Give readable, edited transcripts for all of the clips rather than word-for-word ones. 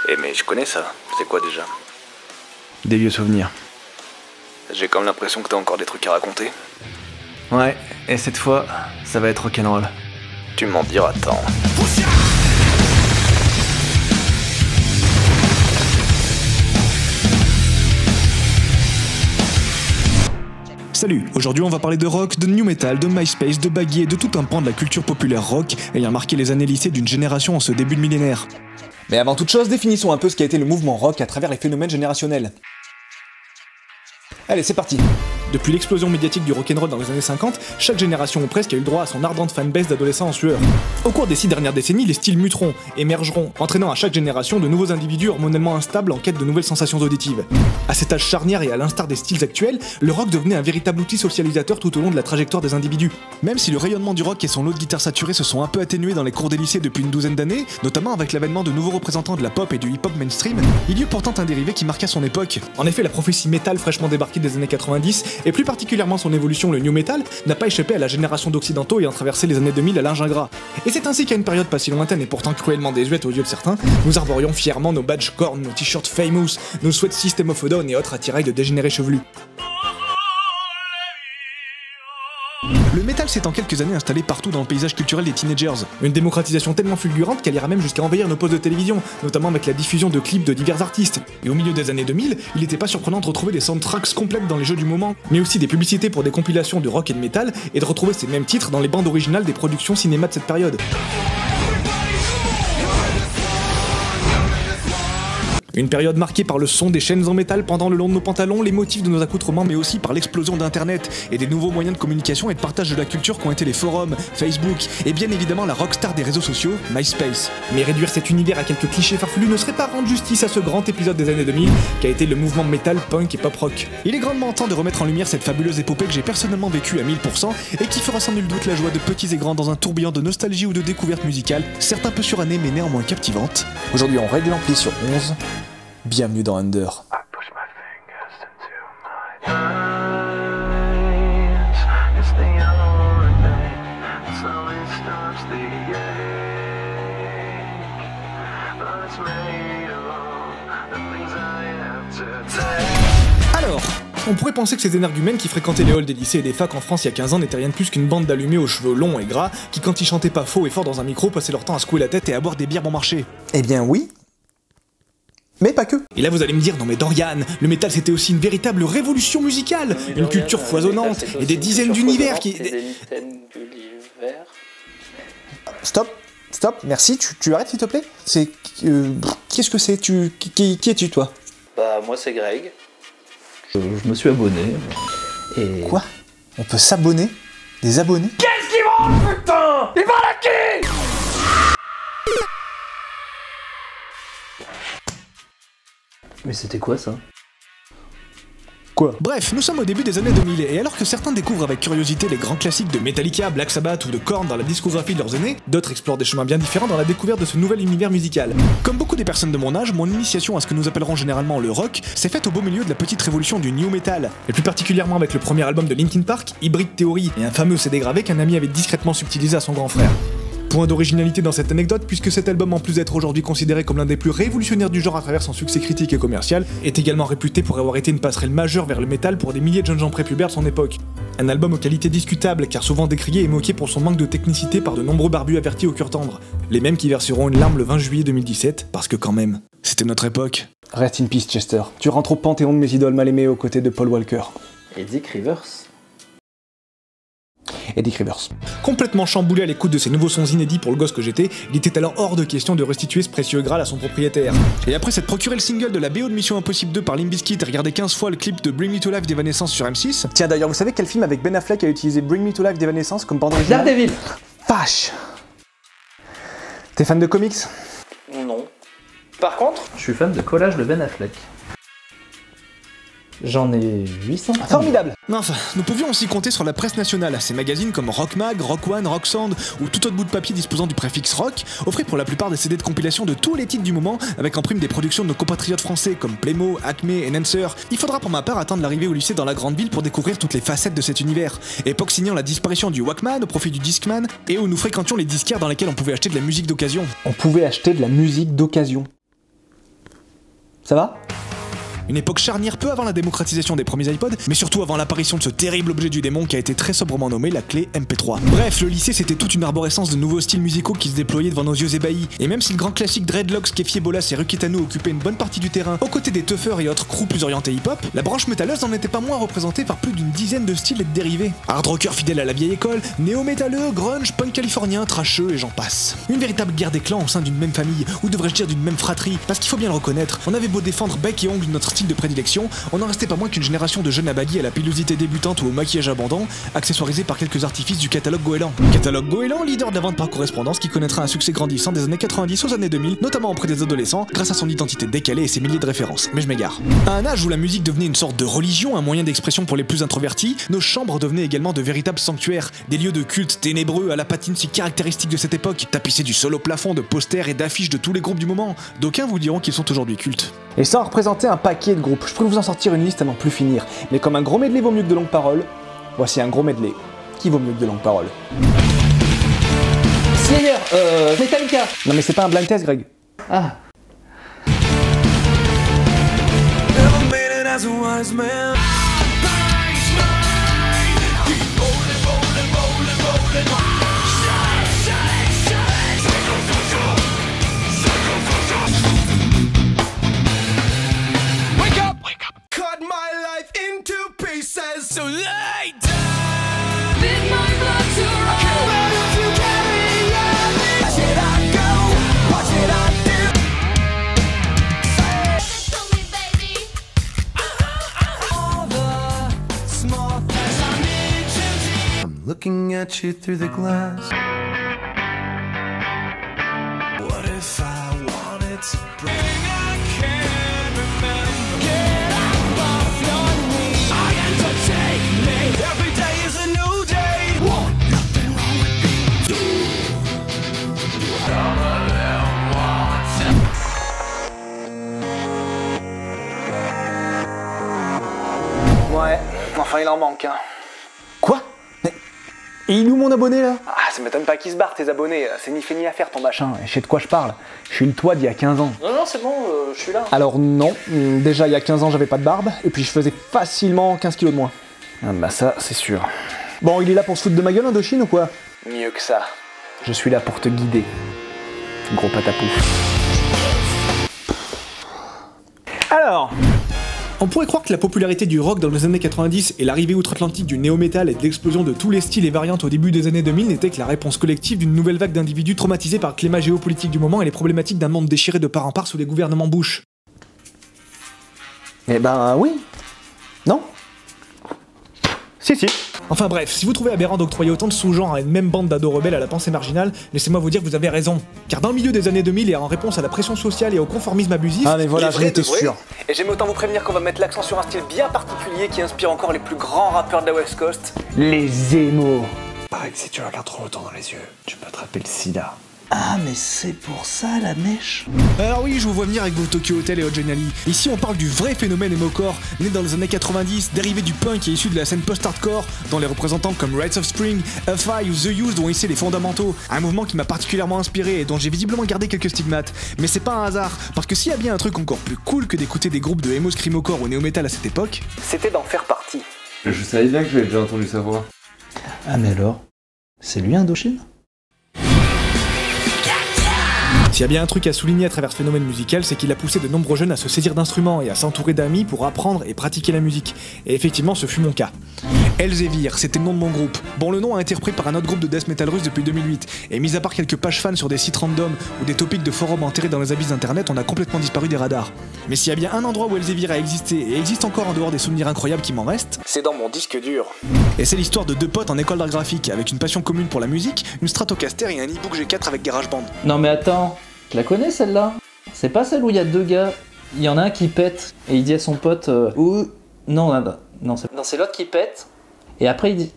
Eh mais je connais ça, c'est quoi déjà? Des vieux souvenirs. J'ai comme l'impression que t'as encore des trucs à raconter. Ouais, et cette fois, ça va être rock'n'roll. Tu m'en diras tant. Salut, aujourd'hui on va parler de rock, de new metal, de MySpace, de baggy et de tout un pan de la culture populaire rock ayant marqué les années lycée d'une génération en ce début de millénaire. Mais avant toute chose, définissons un peu ce qu'a été le mouvement rock à travers les phénomènes générationnels. Allez, c'est parti. Depuis l'explosion médiatique du rock'n'roll dans les années 50, chaque génération ou presque a eu le droit à son ardente fanbase d'adolescents en sueur. Au cours des 6 dernières décennies, les styles muteront, émergeront, entraînant à chaque génération de nouveaux individus hormonalement instables en quête de nouvelles sensations auditives. À cet âge charnière et à l'instar des styles actuels, le rock devenait un véritable outil socialisateur tout au long de la trajectoire des individus. Même si le rayonnement du rock et son lot de guitares saturées se sont un peu atténués dans les cours des lycées depuis une douzaine d'années, notamment avec l'avènement de nouveaux représentants de la pop et du hip-hop mainstream, il y eut pourtant un dérivé qui marqua son époque. En effet, la prophétie métal fraîchement débarquée des années 90, et plus particulièrement son évolution, le new metal, n'a pas échappé à la génération d'occidentaux ayant traversé les années 2000 à linge ingrat. Et c'est ainsi qu'à une période pas si lointaine et pourtant cruellement désuète aux yeux de certains, nous arborions fièrement nos badges Korn, nos t-shirts Famous, nos sweats System of a Down et autres attirails de dégénérés chevelus. Le métal s'est en quelques années installé partout dans le paysage culturel des teenagers. Une démocratisation tellement fulgurante qu'elle ira même jusqu'à envahir nos postes de télévision, notamment avec la diffusion de clips de divers artistes. Et au milieu des années 2000, il n'était pas surprenant de retrouver des soundtracks complètes dans les jeux du moment, mais aussi des publicités pour des compilations de rock et de métal, et de retrouver ces mêmes titres dans les bandes originales des productions cinéma de cette période. Une période marquée par le son des chaînes en métal pendant le long de nos pantalons, les motifs de nos accoutrements, mais aussi par l'explosion d'internet et des nouveaux moyens de communication et de partage de la culture qu'ont été les forums, Facebook et bien évidemment la rockstar des réseaux sociaux, MySpace. Mais réduire cet univers à quelques clichés farfelus ne serait pas rendre justice à ce grand épisode des années 2000 qu'a été le mouvement metal, punk et pop rock. Il est grandement temps de remettre en lumière cette fabuleuse épopée que j'ai personnellement vécue à 1000% et qui fera sans nul doute la joie de petits et grands dans un tourbillon de nostalgie ou de découverte musicale, certes un peu surannée mais néanmoins captivante. Aujourd'hui on règle l'ampli sur 11. Bienvenue dans Under. Alors, on pourrait penser que ces énergumènes qui fréquentaient les halls des lycées et des facs en France il y a 15 ans n'étaient rien de plus qu'une bande d'allumés aux cheveux longs et gras qui, quand ils chantaient pas faux et fort dans un micro, passaient leur temps à secouer la tête et à boire des bières bon marché. Eh bien oui. Mais pas que. Et là vous allez me dire, non mais Dorian, le métal c'était aussi une véritable révolution musicale, une culture foisonnante et des dizaines d'univers qui... Stop, merci, tu arrêtes s'il te plaît. C'est... qu'est-ce que c'est? Qui es-tu toi? Bah moi c'est Greg. Je me suis abonné. Et... Quoi? On peut s'abonner? Des abonnés? Qu'est-ce qu'ils vont, putain? Ils vont à qui? Mais c'était quoi ça? Quoi? Bref, nous sommes au début des années 2000 et alors que certains découvrent avec curiosité les grands classiques de Metallica, Black Sabbath ou de Korn dans la discographie de leurs aînés, d'autres explorent des chemins bien différents dans la découverte de ce nouvel univers musical. Comme beaucoup des personnes de mon âge, mon initiation à ce que nous appellerons généralement le rock s'est faite au beau milieu de la petite révolution du new metal, et plus particulièrement avec le premier album de Linkin Park, Hybrid Theory, et un fameux CD gravé qu'un ami avait discrètement subtilisé à son grand frère. Point d'originalité dans cette anecdote puisque cet album, en plus d'être aujourd'hui considéré comme l'un des plus révolutionnaires du genre à travers son succès critique et commercial, est également réputé pour avoir été une passerelle majeure vers le métal pour des milliers de jeunes gens prépubères de son époque. Un album aux qualités discutables car souvent décrié et moqué pour son manque de technicité par de nombreux barbus avertis au cœur tendre, les mêmes qui verseront une larme le 20 juillet 2017 parce que quand même, c'était notre époque. Rest in peace Chester, tu rentres au panthéon de mes idoles mal aimées aux côtés de Paul Walker. Et Dick Rivers. Et Dick Rivers. Complètement chamboulé à l'écoute de ces nouveaux sons inédits pour le gosse que j'étais, il était alors hors de question de restituer ce précieux Graal à son propriétaire. Et après s'être procuré le single de la BO de Mission Impossible 2 par Limp Bizkit et regardé 15 fois le clip de Bring Me to Life d'Evanescence sur M6... Tiens d'ailleurs, vous savez quel film avec Ben Affleck a utilisé Bring Me to Life d'Evanescence comme bande originale? Daredevil. Vache. T'es fan de comics? Non. Par contre, je suis fan de collage de Ben Affleck. J'en ai 800. Formidable. Enfin, nous pouvions aussi compter sur la presse nationale. Ces magazines comme Rock Mag, Rock One, Rock Sound ou tout autre bout de papier disposant du préfixe rock offraient pour la plupart des CD de compilation de tous les titres du moment avec en prime des productions de nos compatriotes français comme Playmo, Acme et Nancer. Il faudra pour ma part attendre l'arrivée au lycée dans la grande ville pour découvrir toutes les facettes de cet univers. Époque signant la disparition du Walkman au profit du Discman et où nous fréquentions les disquaires dans lesquels on pouvait acheter de la musique d'occasion. On pouvait acheter de la musique d'occasion. Ça va? Une époque charnière peu avant la démocratisation des premiers iPods, mais surtout avant l'apparition de ce terrible objet du démon qui a été très sobrement nommé la clé MP3. Bref, le lycée c'était toute une arborescence de nouveaux styles musicaux qui se déployaient devant nos yeux ébahis. Et même si le grand classique Dreadlocks, Kefié Bolas et Rukitano occupait une bonne partie du terrain, aux côtés des Tuffers et autres crews plus orientés hip-hop, la branche métalleuse n'en était pas moins représentée par plus d'une dizaine de styles et de dérivés. Hard rocker fidèle à la vieille école, néo-métalleux, grunge, punk californien, trasheux et j'en passe. Une véritable guerre des clans au sein d'une même famille, ou devrais-je dire d'une même fratrie, parce qu'il faut bien le reconnaître, on avait beau défendre bec et ongle notre style de prédilection, on n'en restait pas moins qu'une génération de jeunes abadis à la pilosité débutante ou au maquillage abondant, accessoirisés par quelques artifices du catalogue Goéland. Catalogue Goéland, leader de la vente par correspondance qui connaîtra un succès grandissant des années 90 aux années 2000, notamment auprès des adolescents, grâce à son identité décalée et ses milliers de références. Mais je m'égare. À un âge où la musique devenait une sorte de religion, un moyen d'expression pour les plus introvertis, nos chambres devenaient également de véritables sanctuaires, des lieux de culte ténébreux à la patine si caractéristique de cette époque, tapissés du sol au plafond de posters et d'affiches de tous les groupes du moment. D'aucuns vous diront qu'ils sont aujourd'hui cultes. Et ça en représentait un paquet de groupes. Je pourrais vous en sortir une liste à n'en plus finir. Mais comme un gros medley vaut mieux que de longues paroles, voici un gros medley qui vaut mieux que de longues paroles. Slayer, Metallica. Non mais c'est pas un blind test, Greg. Ah. Looking at you through the glass. What if I wanted to bring? I can't remember. Get up off your knees. I am to take me. Every day is a new day. Want nothing wrong with me. Some of them want. Ouais, enfin il en manque, hein. Quoi? Mais... Et il est où mon abonné là? Ah, ça m'étonne pas qu'ils se barrent tes abonnés, c'est ni fait ni à faire ton machin. Putain, je sais de quoi je parle. Je suis le toi d'il y a 15 ans. Non, c'est bon, je suis là. Alors non, déjà il y a 15 ans j'avais pas de barbe, et puis je faisais facilement 15 kilos de moins. Ah bah ça, c'est sûr. Bon, il est là pour se foutre de ma gueule, Indochine, ou quoi? Mieux que ça. Je suis là pour te guider. Gros patapouf. Alors... On pourrait croire que la popularité du rock dans les années 90 et l'arrivée outre-Atlantique du néo-metal et de l'explosion de tous les styles et variantes au début des années 2000 n'était que la réponse collective d'une nouvelle vague d'individus traumatisés par le climat géopolitique du moment et les problématiques d'un monde déchiré de part en part sous les gouvernements Bush. Eh ben oui. Non? Si. Enfin bref, si vous trouvez aberrant d'octroyer autant de sous-genres à une même bande d'ados rebelles à la pensée marginale, laissez-moi vous dire que vous avez raison. Car dans le milieu des années 2000 et en réponse à la pression sociale et au conformisme abusif... Ah mais voilà, j'en étais sûr. Et j'aime autant vous prévenir qu'on va mettre l'accent sur un style bien particulier qui inspire encore les plus grands rappeurs de la West Coast. Les émos. Pareil que si tu regardes trop longtemps dans les yeux, tu peux attraper le sida. Ah, mais c'est pour ça la mèche. Alors oui, je vous vois venir avec vos Tokyo Hotel et Hot Geniali. Ici on parle du vrai phénomène emo-core, né dans les années 90, dérivé du punk et issu de la scène post-hardcore, dont les représentants comme Rites of Spring, AFI ou The Used ont hissé les fondamentaux. Un mouvement qui m'a particulièrement inspiré et dont j'ai visiblement gardé quelques stigmates. Mais c'est pas un hasard, parce que s'il y a bien un truc encore plus cool que d'écouter des groupes de emo screamo-core ou néo-metal à cette époque, c'était d'en faire partie. Je savais bien que j'avais déjà entendu sa voix. Ah, mais alors, c'est lui Indochine? s'il y a bien un truc à souligner à travers ce phénomène musical, c'est qu'il a poussé de nombreux jeunes à se saisir d'instruments et à s'entourer d'amis pour apprendre et pratiquer la musique. Et effectivement, ce fut mon cas. Elsevier, c'était le nom de mon groupe. Bon, le nom a été repris par un autre groupe de death metal russe depuis 2008, et mis à part quelques pages fans sur des sites random ou des topics de forums enterrés dans les abysses d'internet, on a complètement disparu des radars. Mais s'il y a bien un endroit où Elsevier a existé, et existe encore en dehors des souvenirs incroyables qui m'en restent, c'est dans mon disque dur. Et c'est l'histoire de deux potes en école d'art graphique, avec une passion commune pour la musique, une Stratocaster et un e-book G4 avec GarageBand. Non mais attends, je la connais celle-là. C'est pas celle où il y a deux gars, il y en a un qui pète, et il dit à son pote non, c'est l'autre qui pète, et après il dit...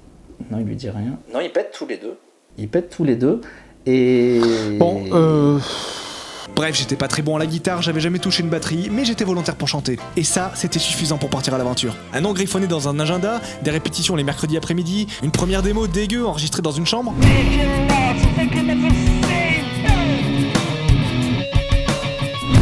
Non, il lui dit rien. Non, ils pètent tous les deux. Ils pètent tous les deux, et... Bon, Bref, j'étais pas très bon à la guitare, j'avais jamais touché une batterie, mais j'étais volontaire pour chanter. Et ça, c'était suffisant pour partir à l'aventure. Un nom griffonné dans un agenda, des répétitions les mercredis après-midi, une première démo dégueu enregistrée dans une chambre.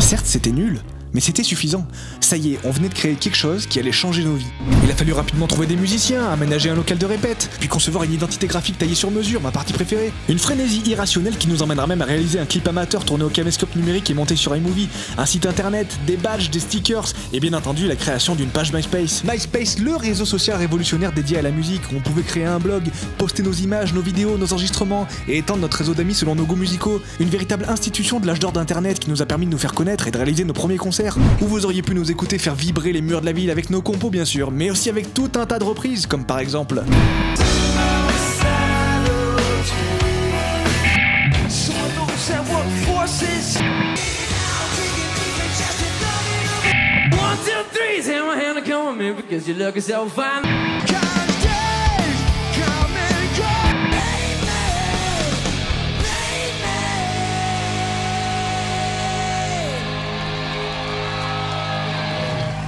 Certes, c'était nul, Mais c'était suffisant. Ça y est, on venait de créer quelque chose qui allait changer nos vies. Il a fallu rapidement trouver des musiciens, aménager un local de répète, puis concevoir une identité graphique taillée sur mesure, ma partie préférée. Une frénésie irrationnelle qui nous emmènera même à réaliser un clip amateur tourné au caméscope numérique et monté sur iMovie, un site internet, des badges, des stickers, et bien entendu la création d'une page MySpace. MySpace, le réseau social révolutionnaire dédié à la musique, où on pouvait créer un blog, poster nos images, nos vidéos, nos enregistrements, et étendre notre réseau d'amis selon nos goûts musicaux. Une véritable institution de l'âge d'or d'internet qui nous a permis de nous faire connaître et de réaliser nos premiers concerts, où vous auriez pu nous écouter faire vibrer les murs de la ville avec nos compos bien sûr, mais aussi avec tout un tas de reprises, comme par exemple...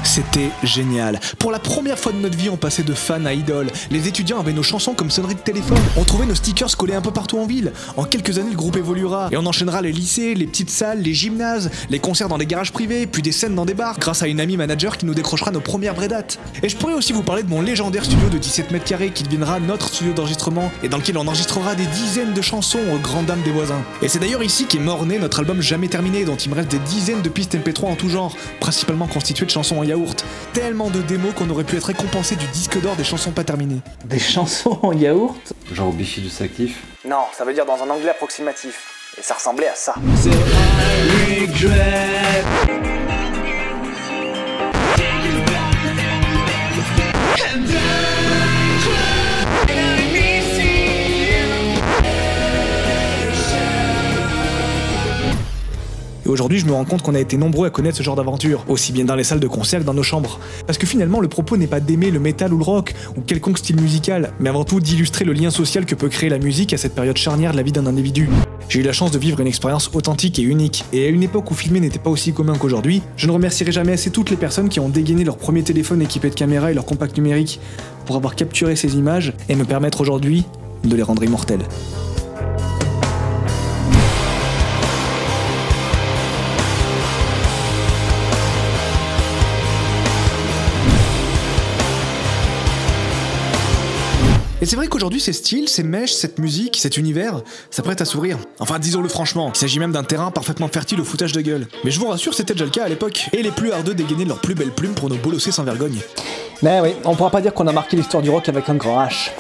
C'était génial. Pour la première fois de notre vie, on passait de fan à idole. Les étudiants avaient nos chansons comme sonnerie de téléphone. On trouvait nos stickers collés un peu partout en ville. En quelques années, le groupe évoluera. Et on enchaînera les lycées, les petites salles, les gymnases, les concerts dans des garages privés, puis des scènes dans des bars, grâce à une amie manager qui nous décrochera nos premières vraies dates. Et je pourrais aussi vous parler de mon légendaire studio de 17 mètres carrés qui deviendra notre studio d'enregistrement et dans lequel on enregistrera des dizaines de chansons aux grandes dames des voisins. Et c'est d'ailleurs ici qu'est mort né notre album Jamais Terminé, dont il me reste des dizaines de pistes MP3 en tout genre, principalement constituées de chansons en yaourt. Tellement de démos qu'on aurait pu être récompensé du disque d'or des chansons pas terminées. Des chansons en yaourt? Genre au Bichidus actif. Non, ça veut dire dans un anglais approximatif. Et ça ressemblait à ça. Et aujourd'hui, je me rends compte qu'on a été nombreux à connaître ce genre d'aventure, aussi bien dans les salles de concert que dans nos chambres. Parce que finalement, le propos n'est pas d'aimer le métal ou le rock, ou quelconque style musical, mais avant tout d'illustrer le lien social que peut créer la musique à cette période charnière de la vie d'un individu. J'ai eu la chance de vivre une expérience authentique et unique, et à une époque où filmer n'était pas aussi commun qu'aujourd'hui, je ne remercierai jamais assez toutes les personnes qui ont dégainé leur premier téléphone équipé de caméra et leur compact numérique pour avoir capturé ces images et me permettre aujourd'hui de les rendre immortelles. Et c'est vrai qu'aujourd'hui, ces styles, ces mèches, cette musique, cet univers, ça prête à sourire. Enfin, disons-le franchement, il s'agit même d'un terrain parfaitement fertile au foutage de gueule. Mais je vous rassure, c'était déjà le cas à l'époque. Et les plus hardeux dégainaient leurs plus belles plumes pour nous bolosser sans vergogne. Mais oui, on pourra pas dire qu'on a marqué l'histoire du rock avec un grand H.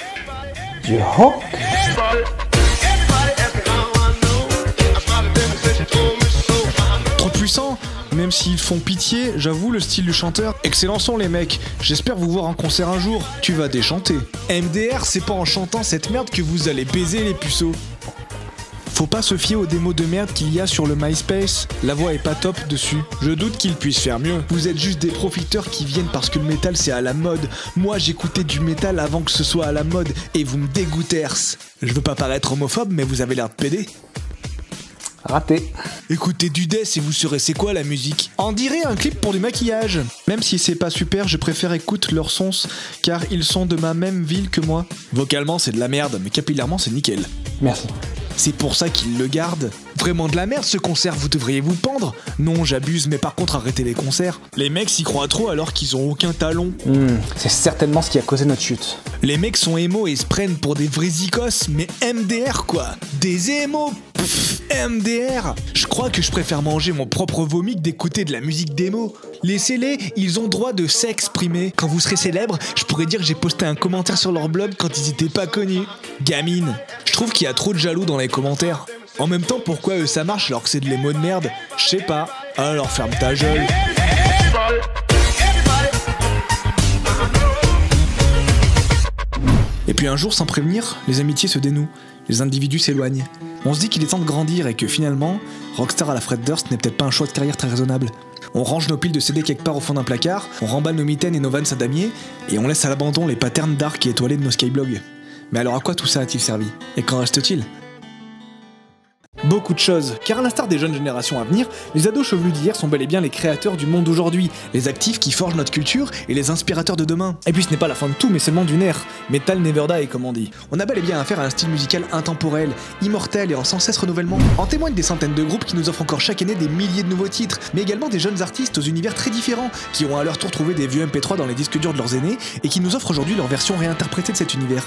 Du rock? Trop puissant, même s'ils font pitié, j'avoue le style du chanteur. Excellent son les mecs, j'espère vous voir en concert un jour. Tu vas déchanter. MDR, c'est pas en chantant cette merde que vous allez baiser les puceaux. Faut pas se fier aux démos de merde qu'il y a sur le MySpace, la voix est pas top dessus. Je doute qu'ils puissent faire mieux. Vous êtes juste des profiteurs qui viennent parce que le métal c'est à la mode. Moi j'écoutais du métal avant que ce soit à la mode et vous me dégoûtez. Je veux pas paraître homophobe mais vous avez l'air de pédé. Raté. Écoutez du death et vous saurez c'est quoi la musique. On dirait un clip pour du maquillage. Même si c'est pas super, je préfère écouter leurs sons car ils sont de ma même ville que moi. Vocalement c'est de la merde mais capillairement c'est nickel. Merci. C'est pour ça qu'ils le gardent. Vraiment de la merde ce concert, vous devriez vous pendre. Non, j'abuse, mais par contre arrêtez les concerts. Les mecs s'y croient trop alors qu'ils ont aucun talon. C'est certainement ce qui a causé notre chute. Les mecs sont émo et se prennent pour des vrais zikos, mais MDR quoi. Des émos. Pff, MDR. Je crois que je préfère manger mon propre vomi que d'écouter de la musique d'émo. Laissez-les, ils ont droit de s'exprimer. Quand vous serez célèbre, je pourrais dire que j'ai posté un commentaire sur leur blog quand ils étaient pas connus. Gamine. Je trouve qu'il y a trop de jaloux dans les commentaires. En même temps, pourquoi eux ça marche alors que c'est de l'émo de merde? Je sais pas. Alors ferme ta gueule. Et puis un jour, sans prévenir, les amitiés se dénouent. Les individus s'éloignent. On se dit qu'il est temps de grandir et que finalement, Rockstar à la Fred Durst n'est peut-être pas un choix de carrière très raisonnable. On range nos piles de CD quelque part au fond d'un placard, on remballe nos mitaines et nos Vans à damier, et on laisse à l'abandon les patterns dark et étoilés de nos skyblogs. Mais alors à quoi tout ça a-t-il servi? Et qu'en reste-t-il? Beaucoup de choses, car à l'instar des jeunes générations à venir, les ados chevelus d'hier sont bel et bien les créateurs du monde d'aujourd'hui, les actifs qui forgent notre culture et les inspirateurs de demain. Et puis ce n'est pas la fin de tout, mais seulement d'une ère. Metal never die, comme on dit. On a bel et bien affaire à un style musical intemporel, immortel et en sans cesse renouvellement. En témoignent des centaines de groupes qui nous offrent encore chaque année des milliers de nouveaux titres, mais également des jeunes artistes aux univers très différents, qui ont à leur tour trouvé des vieux MP3 dans les disques durs de leurs aînés, et qui nous offrent aujourd'hui leur version réinterprétée de cet univers.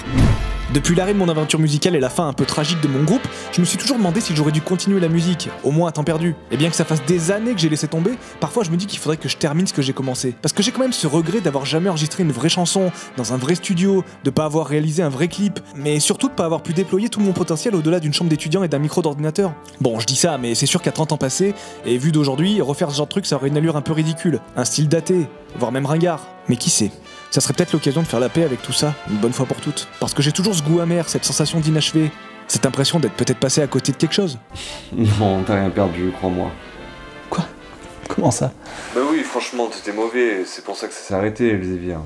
Depuis l'arrêt de mon aventure musicale et la fin un peu tragique de mon groupe, je me suis toujours demandé si j'aurais dû continuer la musique, au moins à temps perdu. Et bien que ça fasse des années que j'ai laissé tomber, parfois je me dis qu'il faudrait que je termine ce que j'ai commencé. Parce que j'ai quand même ce regret d'avoir jamais enregistré une vraie chanson, dans un vrai studio, de pas avoir réalisé un vrai clip, mais surtout de pas avoir pu déployer tout mon potentiel au-delà d'une chambre d'étudiant et d'un micro d'ordinateur. Bon, je dis ça, mais c'est sûr qu'à 30 ans passés, et vu d'aujourd'hui, refaire ce genre de truc ça aurait une allure un peu ridicule, un style daté, voire même ringard. Mais qui sait ? Ça serait peut-être l'occasion de faire la paix avec tout ça, une bonne fois pour toutes. Parce que j'ai toujours ce goût amer, cette sensation d'inachevé, cette impression d'être peut-être passé à côté de quelque chose. Non, t'as rien perdu, crois-moi. Quoi? Comment ça? Bah oui, franchement, t'étais mauvais, c'est pour ça que ça s'est arrêté, Elsevier.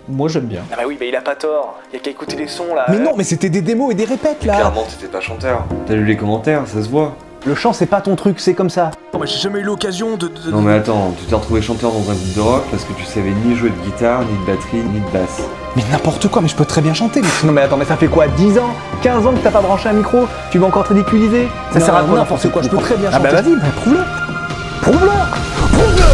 Moi j'aime bien. Ah bah oui, mais il a pas tort. Y a qu'à écouter les sons là. Mais non, mais c'était des démos et des répètes là. Clairement, t'étais pas chanteur. T'as lu les commentaires, ça se voit. Le chant c'est pas ton truc, c'est comme ça. Non mais j'ai jamais eu l'occasion de... Non mais attends, tu t'es retrouvé chanteur dans un groupe de rock parce que tu savais ni jouer de guitare, ni de batterie, ni de basse. Mais n'importe quoi, mais je peux très bien chanter. Mais non mais attends, mais ça fait quoi, 10 ans 15 ans que t'as pas branché un micro? Tu vas encore te ridiculiser? Ça Non, sert à quoi? non, N'importe quoi, je peux très bien chanter. Ah bah vas-y, prouve-le. Prouve-le. Prouve-le.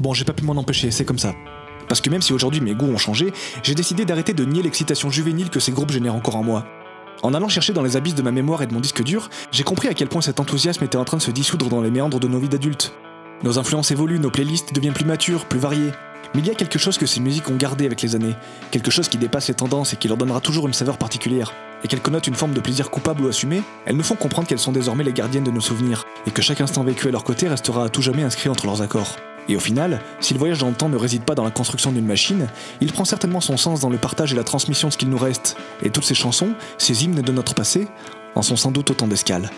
Bon, j'ai pas pu m'en empêcher, c'est comme ça. Parce que même si aujourd'hui mes goûts ont changé, j'ai décidé d'arrêter de nier l'excitation juvénile que ces groupes génèrent encore en moi. En allant chercher dans les abysses de ma mémoire et de mon disque dur, j'ai compris à quel point cet enthousiasme était en train de se dissoudre dans les méandres de nos vies d'adultes. Nos influences évoluent, nos playlists deviennent plus matures, plus variées. Mais il y a quelque chose que ces musiques ont gardé avec les années, quelque chose qui dépasse les tendances et qui leur donnera toujours une saveur particulière. Et qu'elles connotent une forme de plaisir coupable ou assumé, elles nous font comprendre qu'elles sont désormais les gardiennes de nos souvenirs, et que chaque instant vécu à leur côté restera à tout jamais inscrit entre leurs accords. Et au final, si le voyage dans le temps ne réside pas dans la construction d'une machine, il prend certainement son sens dans le partage et la transmission de ce qu'il nous reste. Et toutes ces chansons, ces hymnes de notre passé, en sont sans doute autant d'escales.